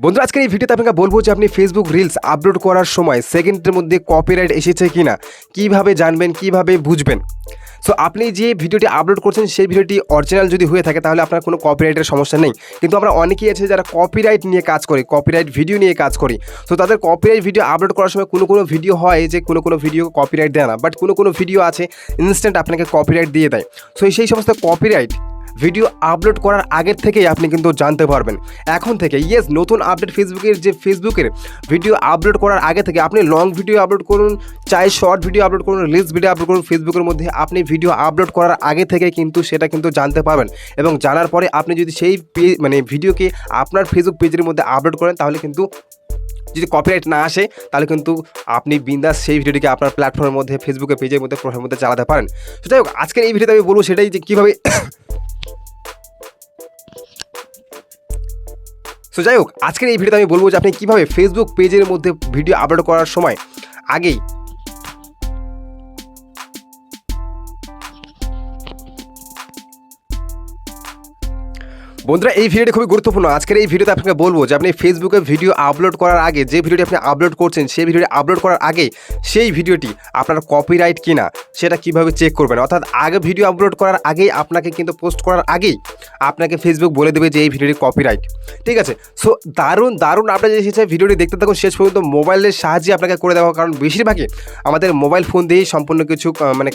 বন্ধুরা আজকের এই ভিডিওতে আপনাকে বলবো যে আপনি ফেসবুক রিলস আপলোড করার সময় সেকেন্ডের মধ্যে কপিরাইট এসেছে কিনা কিভাবে জানবেন, কিভাবে বুঝবেন। সো আপনি যে ভিডিওটি আপলোড করছেন সেই ভিডিওটি অরিজিনাল যদি হয়ে থাকে তাহলে আপনার কোনো কপিরাইটের সমস্যা নেই। কিন্তু আমরা অনেকেই আছে যারা কপিরাইট নিয়ে কাজ করি, কপিরাইট ভিডিও নিয়ে কাজ করি। সো তাদের কপিরাইট ভিডিও আপলোড করার সময় কোনো ভিডিও হয় যে কোনো ভিডিও কপিরাইট দেয় না, বাট কোনো ভিডিও আছে ইনস্ট্যান্ট আপনাকে কপিরাইট দিয়ে দেয়। সো সেই সমস্ত কপিরাইট ভিডিও আপলোড করার আগের থেকেই আপনি কিন্তু জানতে পারবেন। এখন থেকে নতুন আপডেট ফেসবুকের ভিডিও আপলোড করার আগে থেকে আপনি লং ভিডিও আপলোড করুন, চাই শর্ট ভিডিও আপলোড করুন, রিলস ভিডিও আপলোড করুন, ফেসবুকের মধ্যে আপনি ভিডিও আপলোড করার আগে থেকে কিন্তু সেটা কিন্তু জানতে পারবেন। এবং জানার পরে আপনি যদি সেই ভিডিওকে আপনার ফেসবুক পেজের মধ্যে আপলোড করেন তাহলে কিন্তু যদি কপিরাইট না আসে তাহলে কিন্তু আপনি বিন্দাস সেই ভিডিওটিকে আপনার প্ল্যাটফর্মের মধ্যে ফেসবুকের পেজের মধ্যে প্রোফাইলের মধ্যে চালাতে পারেন। তো যাই হোক, আজকের এই ভিডিওতে আমি বলবো সেটাই যে কীভাবে আজকের এই ভিডিওতে আমি বলবো যে আপনি কীভাবে ফেসবুক পেজের মধ্যে ভিডিও আপলোড করার সময় আগেই বন্ধুরা এই ভিডিওটি খুবই গুরুত্বপূর্ণ। আজকের এই ভিডিওতে আপনাকে বলবো যে আপনি ফেসবুকে ভিডিও আপলোড করার আগে যে ভিডিওটি আপনি আপলোড করছেন সেই ভিডিওটি আপলোড করার আগে সেই ভিডিওটি আপনার কপিরাইট কিনা সেটা কিভাবে চেক করবেন। অর্থাৎ আগে ভিডিও আপলোড করার আগেই আপনাকে কিন্তু পোস্ট করার আগেই আপনাকে ফেসবুক বলে দেবে যে এই ভিডিওটি কপিরাইট। ঠিক আছে, সো দারুণ আপনারা এসেছে ভিডিওটি দেখতে থাকুন শেষ পর্যন্ত। মোবাইলের সাহায্যে আপনাকে করে দেওয়া, কারণ বেশিরভাগই আমাদের মোবাইল ফোন দিয়েই সম্পূর্ণ কিছু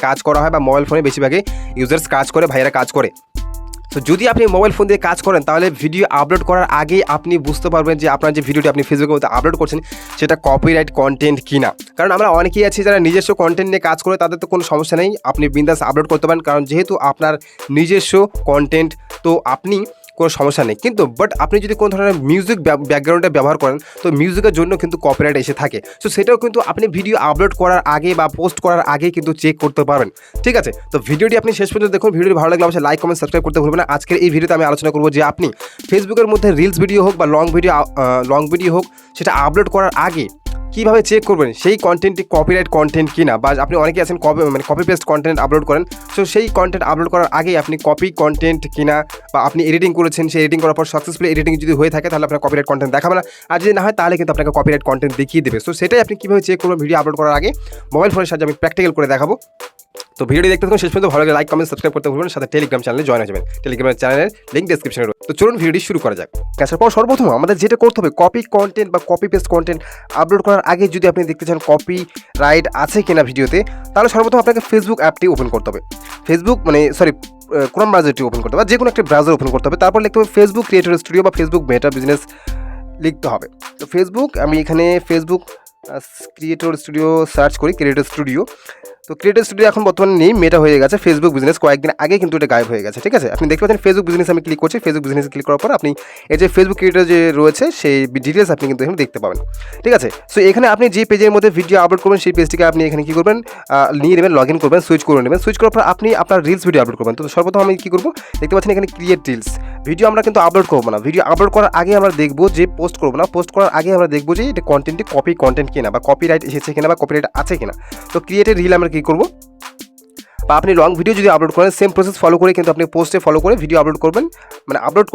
কাজ করা হয়, বা মোবাইল ফোনে বেশিরভাগই ইউজার্স কাজ করে, ভাইয়েরা কাজ করে। তো যদি আপনি মোবাইল ফোন দিয়ে কাজ করেন তাহলে ভিডিও আপলোড করার আগেই আপনি বুঝতে পারবেন যে আপনার যে ভিডিওটি আপনি ফেসবুকের মধ্যে আপলোড করছেন সেটা কপিরাইট কন্টেন্ট কিনা। কারণ আমরা অনেকেই আছি যারা নিজস্ব কন্টেন্ট নিয়ে কাজ করে, তাদের তো কোনো সমস্যা নেই, আপনি বিন্দাস আপলোড করতে পারেন, কারণ যেহেতু আপনার নিজস্ব কন্টেন্ট তো আপনি কোনো সমস্যা নেই। কিন্তু বাট আপনি যদি কোনো ধরনের মিউজিক ব্যাকগ্রাউন্ডে ব্যবহার করেন তো মিউজিকের জন্য কিন্তু কপিরাইট এসে থাকে। সো সেটাও কিন্তু আপনি ভিডিও আপলোড করার আগে বা পোস্ট করার আগে কিন্তু চেক করতে পারবেন। ঠিক আছে, তো ভিডিওটি আপনি শেষ পর্যন্ত দেখুন। ভিডিওটি ভালো লাগলে অবশ্যই লাইক, কমেন্ট, সাবস্ক্রাইব করতে ভুলবেন না। আজকের এই ভিডিওতে আমি আলোচনা করবো যে আপনি ফেসবুকের মধ্যে রিলস ভিডিও হোক বা লং ভিডিও হোক সেটা আপলোড করার আগে কীভাবে চেক করবেন সেই কন্টেন্টটি কপিরাইট কন্টেন্ট কিনা। বা আপনি অনেকেই আছেন কপি পেস্ট কন্টেন্ট আপলোড করেন, সো সেই কন্টেন্ট আপলোড করার আগেই আপনি কপি কন্টেন্ট কিনা, বা আপনি এডিটিং করেছেন, সেই এডিটিং করার পর সাকসেসফুলি এডিটিং যদি হয়ে থাকে তাহলে আপনার কপিরাইট কন্টেন্ট দেখাবে না, আর যদি না হয় তাহলে কিন্তু আপনাকে কপিরাইট কন্টেন্ট দেখিয়ে দেবে। সো সেটাই আপনি কীভাবে চেক করবেন ভিডিও আপলোড করার আগে মোবাইল ফোনের সাহায্যে আমি প্র্যাকটিক্যাল করে দেখাবো। তো ভিডিওটি দেখতে থাকুন শেষ পর্যন্ত। ভালো লাগে লাইক, কমেন্ট, সাবস্ক্রাইব করতে ভুলবেন, সাথে টেলিগ্রাম চ্যানেলে জয়েন হয়ে যাবেন। টেলিগ্রাম চ্যানেলের লিঙ্ক ডেসক্রিপশনে রয়েছে। তো চলুন ভিডিওটি শুরু করা যাক। তারপর সর্বপ্রথম আমাদের যেটা করতে হবে, কপি কন্টেন্ট বা কপি পেস্ট কন্টেন্ট আপলোড করার আগে যদি আপনি দেখতে চান কপি রাইট আছে কিনা ভিডিওতে, তাহলে সর্বপ্রথম আপনাকে ফেসবুক অ্যাপটি ওপেন করতে হবে। ক্রোম ব্রাউজারটি ওপেন করতে হবে, বা যে কোনো একটা ব্রাউজার ওপেন করতে হবে। তারপর লিখতে হবে ফেসবুক ক্রিয়েটর স্টুডিও বা ফেসবুক মেটা বিজনেস লিখতে হবে। তো আমি এখানে ফেসবুক ক্রিয়েটর স্টুডিও সার্চ করি, ক্রিয়েটর স্টুডিও। তো ক্রিয়েটর স্টুডিও এখন বর্তমানে নেই, মেটা হয়ে গেছে। ফেসবুক বিজনেস কয়েকদিন আগে কিন্তু এটা গায়েব হয়ে গেছে। ঠিক আছে, আপনি দেখতে পাচ্ছেন ফেসবুক বিজনেস আমি ক্লিক করছি। ফেসবুক বিজনেস ক্লিক করার পর আপনি এই যে ফেসবুক ক্রিয়েটর যে রয়েছে সেই ডিটেলস আপনি কিন্তু এখানে দেখতে পাবেন। ঠিক আছে, সো এখানে আপনি যে পেজের মধ্যে ভিডিও আপলোড করবেন সেই পেজটিকে আপনি এখানে কী করবেন, নিয়ে নেবেন, লগ ইন করবেন, সুইচ করে নেবেন। সুইচ করার পর আপনি আপনার রিলস ভিডিও আপলোড করবেন। তো সর্বপ্রথম আমি কী করবো, দেখতে পাচ্ছেন এখানে ক্রিয়েট রিলস। ভিডিও আমরা কিন্তু আপলোড করবো না, ভিডিও আপলোড করার আগে আমরা দেখবো যে পোস্ট করবো না, পোস্ট করার আগে আমরা দেখবো যে এটা কন্টেন্টটি কপি কন্টেন্ট কিনা, বা কপিরাইট এসেছে কিনা, বা কপিরাইট আছে কিনা। তো ক্রিয়েটেড রিল আমরা কী করবো, বা আপনি লং ভিডিও যদি আপলোড করেন সেম প্রসেস ফলো করে কিন্তু আপনি পোস্টে ফলো করে ভিডিও আপলোড করবেন, আপলোড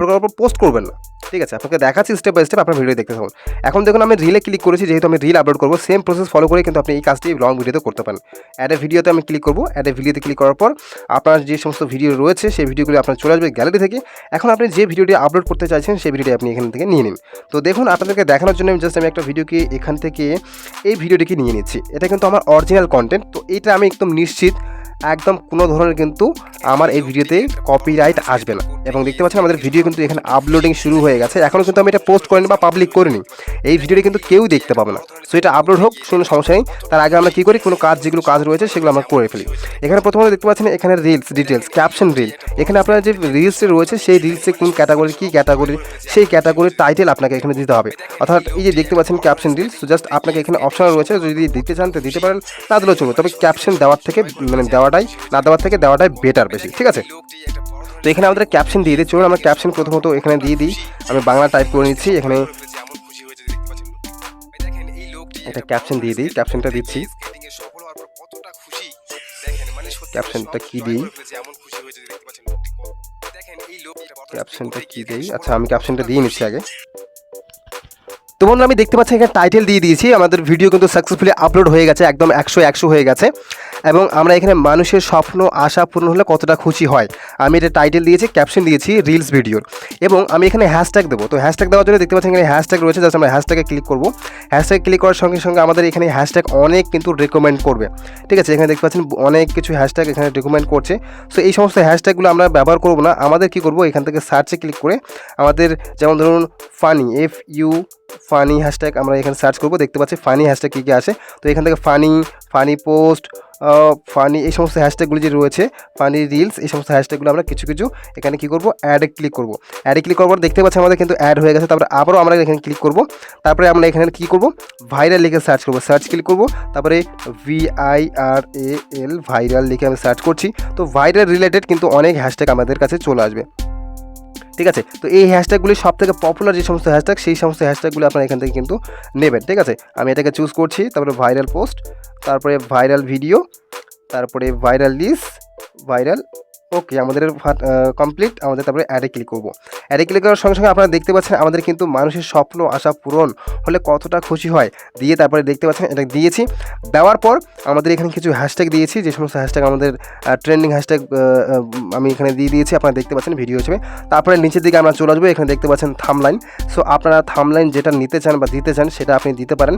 করার পর পোস্ট করবেন না। ঠিক আছে, আপনাকে দেখাচ্ছি স্টেপ বাই স্টেপ, আপনার ভিডিও দেখতে থাকুন। এখন দেখুন আমি রিলে ক্লিক করেছি, যেহেতু আমি রিল আপলোড করবো সেম প্রসেস ফলো করে কিন্তু আপনি এই কাজটি লং ভিডিওতে করতে পারেন। অ্যাড এ ভিডিওতে আমি ক্লিক করবো। অ্যাড এ ভিডিওতে ক্লিক করার পর আপনার যে সমস্ত ভিডিও রয়েছে সেই ভিডিওগুলি আপনার চলে আসবে গ্যালারি থেকে। এখন আপনি যে ভিডিওটি আপলোড করতে চাইছেন সেই ভিডিওটি আপনি এখান থেকে নিয়ে নিন। তো দেখুন আপনাদেরকে দেখানোর জন্য আমি একটা ভিডিওকে এখান থেকে এই ভিডিওটিকে নিয়ে নিচ্ছি। এটা কিন্তু আমার অরিজিনাল কন্টেন্ট। তো এইটা আমি একদম নিশ্চিত একদম কোনো ধরনের কিন্তু আমার এই ভিডিওতে কপিরাইট আসবে না। এবং দেখতে পাচ্ছেন আমাদের ভিডিও কিন্তু এখানে আপলোডিং শুরু হয়ে গেছে। এখনও কিন্তু আমি এটা পোস্ট করিনি বা পাবলিক করিনি, এই ভিডিওটি কিন্তু কেউ দেখতে পাবে না। সো এটা আপলোড হোক, কোনো সমস্যা নেই। তার আগে আমরা কী করি, কোনো যেগুলো কাজ রয়েছে সেগুলো আমরা করে ফেলি। এখানে প্রথমত দেখতে পাচ্ছেন এখানে রিলস ডিটেলস, ক্যাপশন রিল। এখানে আপনার যে রিলসটি রয়েছে সেই রিলসে কোন ক্যাটাগরি, কী ক্যাটাগরি, সেই ক্যাটাগরির টাইটেল আপনাকে এখানে দিতে হবে। অর্থাৎ এই যে দেখতে পাচ্ছেন ক্যাপশন রিলস, তো জাস্ট আপনাকে এখানে অপশন রয়েছে, যদি দিতে চান তো দিতে পারেন, না দিলেও চলবে। তবে ক্যাপশন দেওয়ার থেকে দেওয়াটাই বেটার বেশি। ঠিক আছে, তো এখানে আমাদের ক্যাপশন দিয়ে দিই। চলুন আমরা ক্যাপশন প্রথমত এখানে দিয়ে দিই। আমি বাংলা টাইপ করে নিচ্ছি, এখানে একটা ক্যাপশন দিয়ে দিই। ক্যাপশনটা দিচ্ছি, ক্যাপশনটা কি দিই, ক্যাপশনটা কি দিই, আচ্ছা আমি ক্যাপশনটা দিয়ে নিচ্ছি আগে। তো বন্ধুরা আমি দেখতে পাচ্ছি এখানে টাইটেল দিয়ে দিয়েছি, আমাদের ভিডিও কিন্তু সাকসেসফুলি আপলোড হয়ে গেছে, একদম 100 হয়ে গেছে। এবং আমরা এখানে মানুষের স্বপ্ন আশা পূরণ হলে কতটা খুশি হয়, আমি এটা টাইটেল দিয়েছি, ক্যাপশন দিয়েছি রিলস ভিডিওর, এবং আমি এখানে হ্যাশট্যাগ দেবো। তো হ্যাশট্যাগ দেওয়ার জন্য দেখতে পাচ্ছি এখানে হ্যাশট্যাগ রয়েছে, জাস্ট আমরা হ্যাশট্যাগে ক্লিক করবো। হ্যাশট্যাগ ক্লিক করার সঙ্গে সঙ্গে আমাদের এখানে হ্যাশট্যাগ অনেক কিন্তু রেকমেন্ড করবে, ঠিক আছে। এখানে দেখতে পাচ্ছেন অনেক কিছু হ্যাশট্যাগ এখানে রেকমেন্ড করছে। সো এই সমস্ত হ্যাশট্যাগুলো আমরা ব্যবহার করবো না, আমাদের কী করবো, এখান থেকে সার্চে ক্লিক করে আমাদের যেমন ধরুন ফানি, ফানি হ্যাশট্যাগ আমরা এখানে সার্চ করবো, দেখতে পাচ্ছি ফানি হ্যাশট্যাগ কী কী আসে। তো এখান থেকে ফানি পোস্ট, ফানি এই সমস্ত হ্যাশট্যাগুলো যে রয়েছে, ফানি রিলস, এই সমস্ত হ্যাশট্যাগুলো আমরা কিছু এখানে কী করবো, অ্যাডে ক্লিক করবো। অ্যাডে ক্লিক করার পর দেখতে পাচ্ছি আমাদের কিন্তু অ্যাড হয়ে গেছে। তারপরে আবারও আমরা এখানে ক্লিক করবো, তারপরে আমরা এখানে কী করবো, ভাইরাল লিখে সার্চ করবো, সার্চ ক্লিক করবো, তারপরে VIRAL ভাইরাল লিখে আমি সার্চ করছি। তো ভাইরাল রিলেটেড কিন্তু অনেক হ্যাশট্যাগ আমাদের কাছে চলে আসবে, ঠিক আছে। তো এই হ্যাশট্যাগুলি সব থেকে পপুলার যে সমস্ত হ্যাশট্যাগ, সেই সমস্ত হ্যাশট্যাগুলো আপনারা এখান থেকে কিন্তু নেবেন, ঠিক আছে। আমি এটাকে চুজ করছি, তারপরে ভাইরাল পোস্ট, তারপরে ভাইরাল ভিডিও, তারপরে ভাইরাল লিস্ট, ভাইরাল, ওকে আমাদের কমপ্লিট। আমাদের তারপরে অ্যাডে ক্লিক করবো। অ্যাডে ক্লিক করার সঙ্গে সঙ্গে আপনারা দেখতে পাচ্ছেন আমাদের কিন্তু মানুষের স্বপ্ন আশা পূরণ হলে কতটা খুশি হয় দিয়ে, তারপরে দেখতে পাচ্ছেন এটা দিয়েছি। দেওয়ার পর আমাদের এখানে কিছু হ্যাশট্যাগ দিয়েছি, যে সমস্ত হ্যাশট্যাগ আমাদের ট্রেন্ডিং হ্যাশট্যাগ আমি এখানে দিয়ে দিয়েছি, আপনারা দেখতে পাচ্ছেন ভিডিও হিসেবে। তারপরে নিচের দিকে আমরা চলে আসবো, এখানে দেখতে পাচ্ছেন থাম্বলাইন। সো আপনারা থাম্বলাইন যেটা নিতে চান বা দিতে চান সেটা আপনি দিতে পারেন,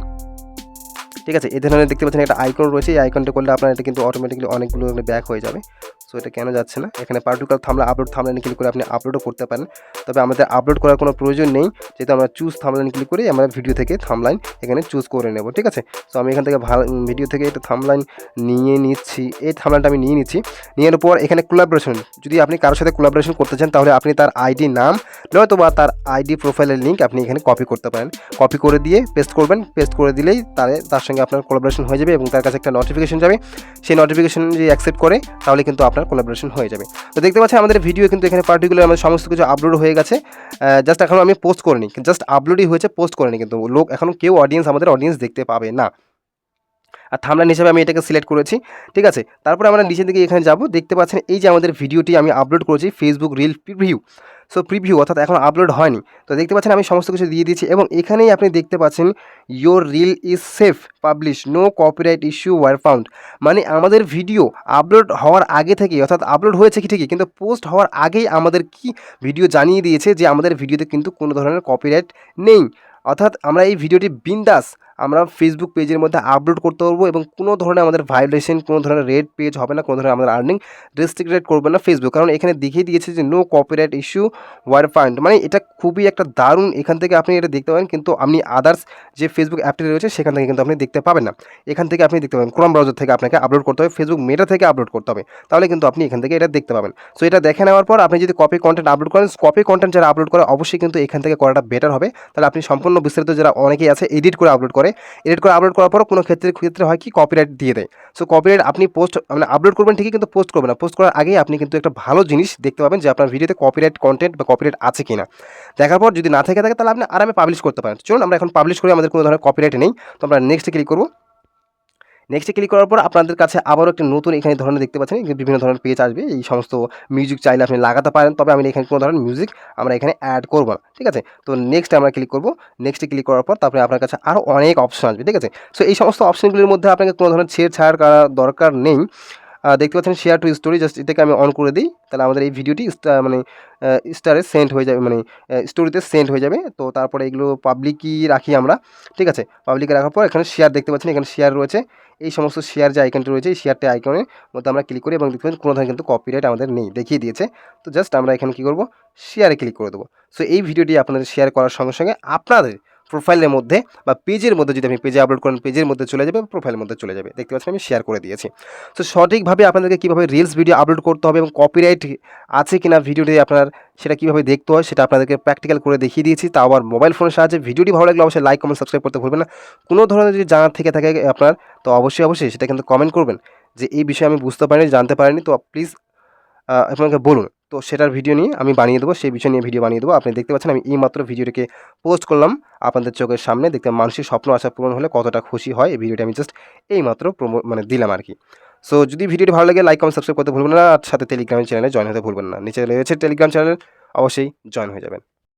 ঠিক আছে। এই ধরনের দেখতে পাচ্ছেন একটা আইকন রয়েছে, এই আইকনটা করলে আপনার এটা কিন্তু অটোমেটিক্যালি অনেকগুলো ব্যাক হয়ে যাবে। সো এটা কেন যাচ্ছে না, এখানে পার্টিকুলার থাম্বলাইন ক্লিক করে আপনি আপলোডও করতে পারেন, তবে আমাদের আপলোড করার কোনো প্রয়োজন নেই, যেহেতু আমরা চুজ থাম্বলাইন ক্লিক করে আমরা ভিডিও থেকে থাম্বলাইন এখানে চুজ করে নেব, ঠিক আছে। সো আমি এখান থেকে ভিডিও থেকে একটা থাম্বলাইন নিয়ে নিচ্ছি, এই থাম্বলাইনটা আমি নিয়ে নিচ্ছি। নেওয়ার পর এখানে কোলাবোরেশন, যদি আপনি কারোর সাথে কোলাবোরেশন করতে চান তাহলে আপনি তার আইডি নাম নয়তো বা তার আইডি প্রোফাইলের লিঙ্ক আপনি এখানে কপি করতে পারেন, কপি করে দিয়ে পেস্ট করবেন, পেস্ট করে দিলেই তার সঙ্গে আপনার কোলাবোরেশন হয়ে যাবে এবং তার কাছে একটা নোটিফিকেশন যাবে, সেই নোটিফিকেশন যদি অ্যাকসেপ্ট করে তাহলে কিন্তু আপনার কোলাবোরেশন হয়ে যাবে। তো দেখতে পাচ্ছেন আমাদের ভিডিও কিন্তু এখানে পার্টিকুলার আমাদের সমস্ত কিছু আপলোড হয়ে গেছে, জাস্ট এখনও আমি পোস্ট করিনি, জাস্ট আপলোডই হয়েছে, পোস্ট করিনি, কিন্তু লোক এখনও কেউ আমাদের অডিয়েন্স দেখতে পাবে না। আর থাম্বনেল হিসেবে আমি এটাকে সিলেক্ট করেছি, ঠিক আছে। তারপরে আমরা নিচের দিকে এখানে যাব, দেখতে পাচ্ছেন এই যে আমাদের ভিডিওটি আমি আপলোড করেছি Facebook reel preview. So preview অর্থাৎ এখন আপলোড হয়নি, তো দেখতে পাচ্ছেন আমি সমস্ত কিছু দিয়ে দিয়েছি এবং এখানেই আপনি দেখতে পাচ্ছেন your reel is safe publish, no copyright issue were found. মানে আমাদের ভিডিও আপলোড হওয়ার আগে থেকেই, অর্থাৎ আপলোড হয়েছে কি ঠিকই, কিন্তু পোস্ট হওয়ার আগেই আমাদের কি ভিডিও জানিয়ে দিয়েছে যে আমাদের ভিডিওতে কিন্তু কোনো ধরনের কপিরাইট নেই, অর্থাৎ আমরা এই ভিডিওটি বিন্দাস আমরা ফেসবুক পেজের মধ্যে আপলোড করতে পারবো এবং কোনো ধরনের আমাদের ভায়োলেশন, কোনো ধরনের রেড পেজ হবে না, কোনো ধরনের আমাদের আর্নিং রেস্ট্রিক্টেড করবে না ফেসবুক, কারণ এখানে দেখিয়ে দিয়েছে যে no copyright issue were found. মানে এটা খুবই একটা দারুণ, এখান থেকে আপনি এটা দেখতে পাবেন, কিন্তু আপনি আদার্স যে ফেসবুক অ্যাপটি রয়েছে সেখান থেকে কিন্তু আপনি দেখতে পাবেন না, এখান থেকে আপনি দেখতে পাবেন ক্রোম ব্রাউজার থেকে আপনাকে আপলোড করতে হবে, ফেসবুক মেটা থেকে আপলোড করতে হবে, তাহলে কিন্তু আপনি এখান থেকে এটা দেখতে পাবেন। সো এটা দেখে নেওয়ার পর আপনি যদি কপি কন্টেন্ট আপলোড করেন, কপি কন্টেন্ট যারা আপলোড করে অবশ্যই কিন্তু এখান থেকে করাটা বেটার হবে, তাহলে আপনি সম্পূর্ণ বিস্তারিত যারা অনেকেই আছে এডিট করে আপলোড করে, আপলোড করার পরও কোনো ক্ষেত্রে হয় কি কপিরাইট দিয়ে দেয়। সো কপিরাইট আপনি পোস্ট মানে আপলোড করবেন ঠিকই, কিন্তু পোস্ট করবেন না, পোস্ট করার আগেই আপনি কিন্তু একটা ভালো জিনিস দেখতে পাবেন যে আপনার ভিডিওতে কপিরাইট কন্টেন্ট বা কপিরাইট আছে কিনা, দেখার পর যদি না থাকে তাহলে আপনি আরামে পাবলিশ করতে পারেন। চলুন আমরা এখন পাবলিশ করে, আমাদের কোনো ধরনের কপিরাইট নেই, তো আমরা নেক্সটে ক্লিক করবো। নেক্সটে ক্লিক করার পর আপনাদের কাছে আবারও একটা নতুন এখানে ধরনের দেখতে পাচ্ছেন বিভিন্ন ধরনের পেজ আসবে, এই সমস্ত মিউজিক চাইলে আপনি লাগাতে পারেন, তবে আমি এখানে কোনো ধরনের মিউজিক আমরা এখানে অ্যাড করবো না, ঠিক আছে। তো নেক্সট আমরা ক্লিক করবো, নেক্সটে ক্লিক করার পর তারপরে আপনার কাছে আরও অনেক অপশন আসবে, ঠিক আছে। সো এই সমস্ত অপশনগুলির মধ্যে আপনাকে কোনো ধরনের ছেড়ছাড় করার দরকার নেই। দেখতে পাচ্ছেন শেয়ার টু স্টোরি, জাস্ট এটাকে আমি অন করে দিই, তাহলে আমাদের এই ভিডিওটি মানে স্টারে সেন্ড হয়ে যাবে, মানে স্টোরিতে সেন্ড হয়ে যাবে। তো তারপরে এগুলো পাবলিকই রাখি আমরা, ঠিক আছে। পাবলিকে রাখার পর এখানে শেয়ার দেখতে পাচ্ছেন, এখানে শেয়ার রয়েছে, এই সমস্ত শেয়ার যে আইকনটি রয়েছে এই শেয়ারটি আইকনের মধ্যে আমরা ক্লিক করি এবং দেখতে পাচ্ছেন কোনো ধরনের কিন্তু কপিরাইট আমাদের নেই, দেখিয়ে দিয়েছে। তো জাস্ট আমরা এখানে কী করবো, শেয়ারে ক্লিক করে দেবো। সো এই ভিডিওটি আপনাদের শেয়ার করার সঙ্গে সঙ্গে আপনাদের প্রোফাইলের মধ্যে বা পেজের মধ্যে, যদি আপনি পেজে আপলোড করেন পেজের মধ্যে চলে যাবে, প্রোফাইলের মধ্যে চলে যাবে, দেখতে পাচ্ছেন আমি শেয়ার করে দিয়েছি। তো সঠিকভাবে আপনাদেরকে কীভাবে রিলস ভিডিও আপলোড করতে হবে এবং কপিরাইট আছে কিনা ভিডিওটি আপনার সেটা কীভাবে দেখতে হয় সেটা আপনাদেরকে প্র্যাকটিক্যাল করে দেখিয়ে দিয়েছি, তাও আবার মোবাইল ফোনের সাহায্যে। ভিডিওটি ভালো লাগলে অবশ্যই লাইক কমেন্ট সাবস্ক্রাইব করতে ভুলবেন না। কোনো ধরনের যদি জানার থেকে থাকে আপনার, তো অবশ্যই সেটা কিন্তু কমেন্ট করবেন যে এই বিষয়ে আমি বুঝতে পারিনি, জানতে পারিনি, তো প্লিজ আপনাকে বলুন, তো সেটার ভিডিও নিয়ে আমি বানিয়ে দেবো, সেই বিষয় নিয়ে ভিডিও বানিয়ে দেবো। আপনি দেখতে পাচ্ছেন আমি এইমাত্র ভিডিওটিকে পোস্ট করলাম আপনাদের চোখের সামনে, দেখতে মানুষের স্বপ্ন আশা পূরণ হলে কতটা খুশি হয়, এই ভিডিওটি আমি জাস্ট এইমাত্র দিলাম আর কি। সো যদি ভিডিওটি ভালো লাগে লাইক কমেন্ট সাবস্ক্রাইব করতে ভুলবেন না, আর সাথে টেলিগ্রাম চ্যানেলে জয়েন হতে ভুলবেন না, নিচে রয়েছে টেলিগ্রাম চ্যানেল, অবশ্যই জয়েন হয়ে যাবেন।